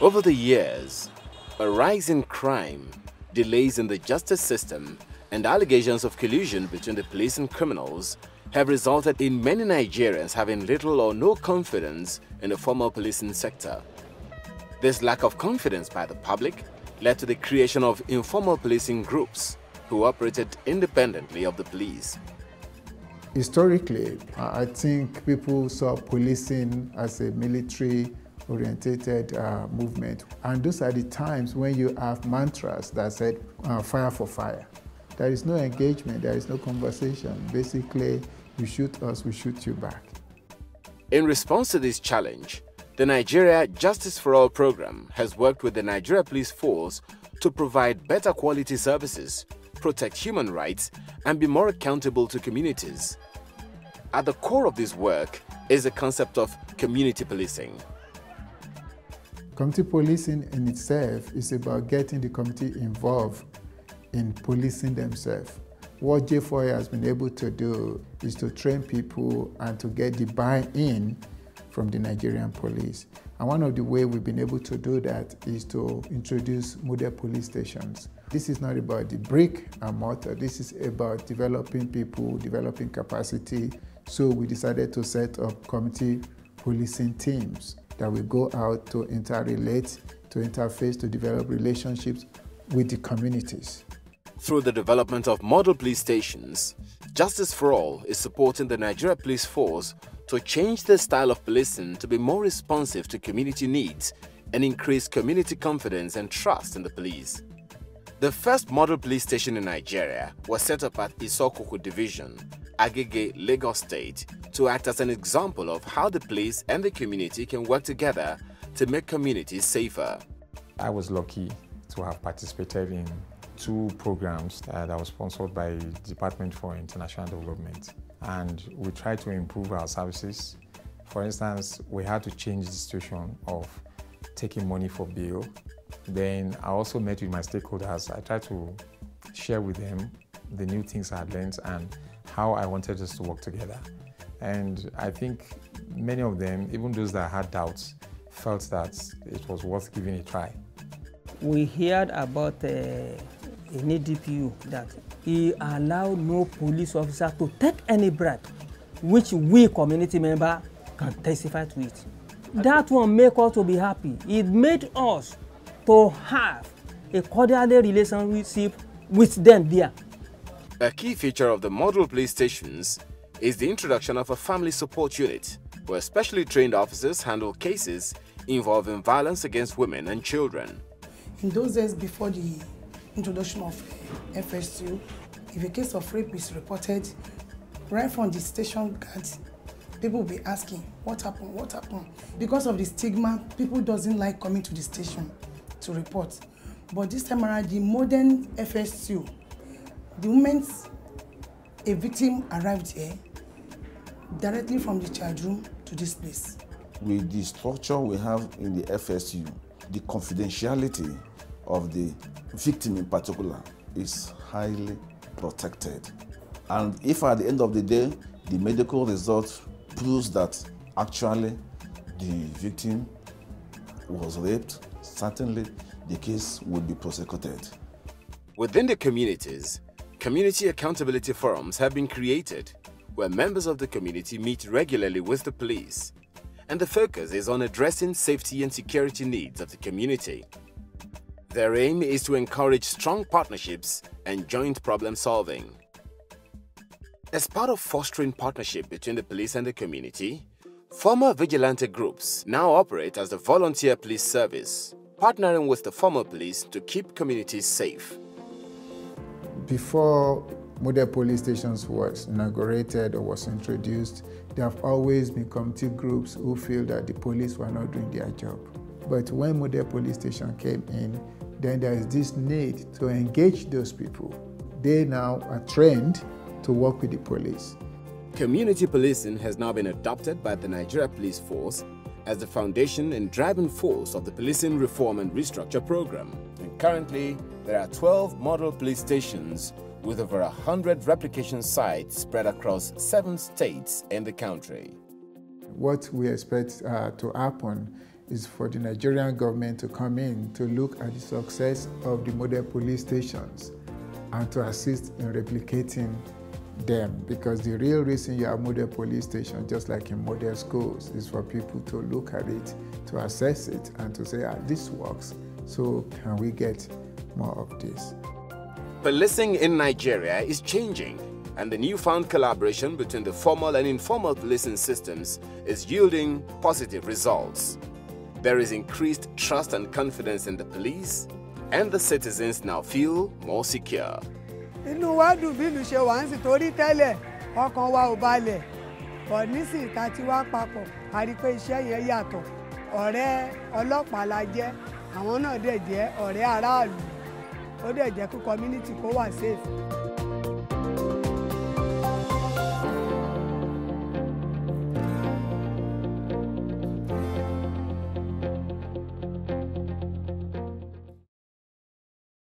Over the years, a rise in crime, delays in the justice system, and allegations of collusion between the police and criminals have resulted in many Nigerians having little or no confidence in the formal policing sector. This lack of confidence by the public led to the creation of informal policing groups who operated independently of the police. Historically, I think people saw policing as a military-oriented movement. And those are the times when you have mantras that said, fire for fire. There is no engagement, there is no conversation. Basically, you shoot us, we shoot you back. In response to this challenge, the Nigeria Justice for All program has worked with the Nigeria Police Force to provide better quality services, protect human rights, and be more accountable to communities. At the core of this work is the concept of community policing. Community policing in itself is about getting the community involved in policing themselves. What J4A has been able to do is to train people and to get the buy-in from the Nigerian police. And one of the ways we've been able to do that is to introduce model police stations. This is not about the brick and mortar. This is about developing people, developing capacity. So we decided to set up community policing teams that will go out to interrelate, to interface, to develop relationships with the communities. Through the development of model police stations, Justice for All is supporting the Nigeria Police Force to change the style of policing to be more responsive to community needs and increase community confidence and trust in the police. The first model police station in Nigeria was set up at Isokoko Division, Agege, Lagos State, to act as an example of how the police and the community can work together to make communities safer. I was lucky to have participated in 2 programs that were sponsored by the Department for International Development, and we tried to improve our services. For instance, we had to change the situation of taking money for bail. Then I also met with my stakeholders. I tried to share with them the new things I had learned and how I wanted us to work together. And I think many of them, even those that had doubts, felt that it was worth giving a try. We heard about an ADPU that he allowed no police officer to take any bribe, which we community member can testify to it. That one make us to be happy. It made us to have a cordial relationship with them there. A key feature of the model police stations is the introduction of a family support unit, where specially trained officers handle cases involving violence against women and children. In those days before the introduction of FSU, if a case of rape is reported, right from the station guards, people will be asking, what happened, what happened? Because of the stigma, people doesn't like coming to the station to report. But this time around, the modern FSU, the moment a victim arrived here, directly from the child room to this place. With the structure we have in the FSU, the confidentiality of the victim in particular is highly protected. And if at the end of the day, the medical result proves that actually the victim was raped, certainly the case will be prosecuted. Within the communities, community accountability forums have been created where members of the community meet regularly with the police, and the focus is on addressing safety and security needs of the community. Their aim is to encourage strong partnerships and joint problem solving. As part of fostering partnership between the police and the community, former vigilante groups now operate as the volunteer police service, partnering with the formal police to keep communities safe. Before model police stations was inaugurated or was introduced, there have always been community groups who feel that the police were not doing their job. But when model police station came in, then there is this need to engage those people. They now are trained to work with the police. Community policing has now been adopted by the Nigeria Police Force as the foundation and driving force of the Policing Reform and Restructure Program. And currently, there are 12 model police stations with over 100 replication sites spread across 7 states in the country. What we expect to happen is for the Nigerian government to come in to look at the success of the model police stations and to assist in replicating them, because the real reason you have model police stations, just like in model schools, is for people to look at it, to assess it, and to say, this works, so can we get more of this? Policing in Nigeria is changing, and the newfound collaboration between the formal and informal policing systems is yielding positive results. There is increased trust and confidence in the police, and the citizens now feel more secure. Inú wa dùn bí ìlú ṣe wà ń sì torí tẹ́lẹ̀ ọkàn wa ò balẹ̀ bọ̀ nísìnyí tá ti wá papọ̀ a rí pé iṣẹ́ yẹn yàtọ̀ ọ̀rẹ́ ọlọ́pàá la jẹ́ àwọn náà dẹ̀ jẹ́ ọ̀rẹ́ aráàlú ó dẹ̀ jẹ́ kí community kó wà safe.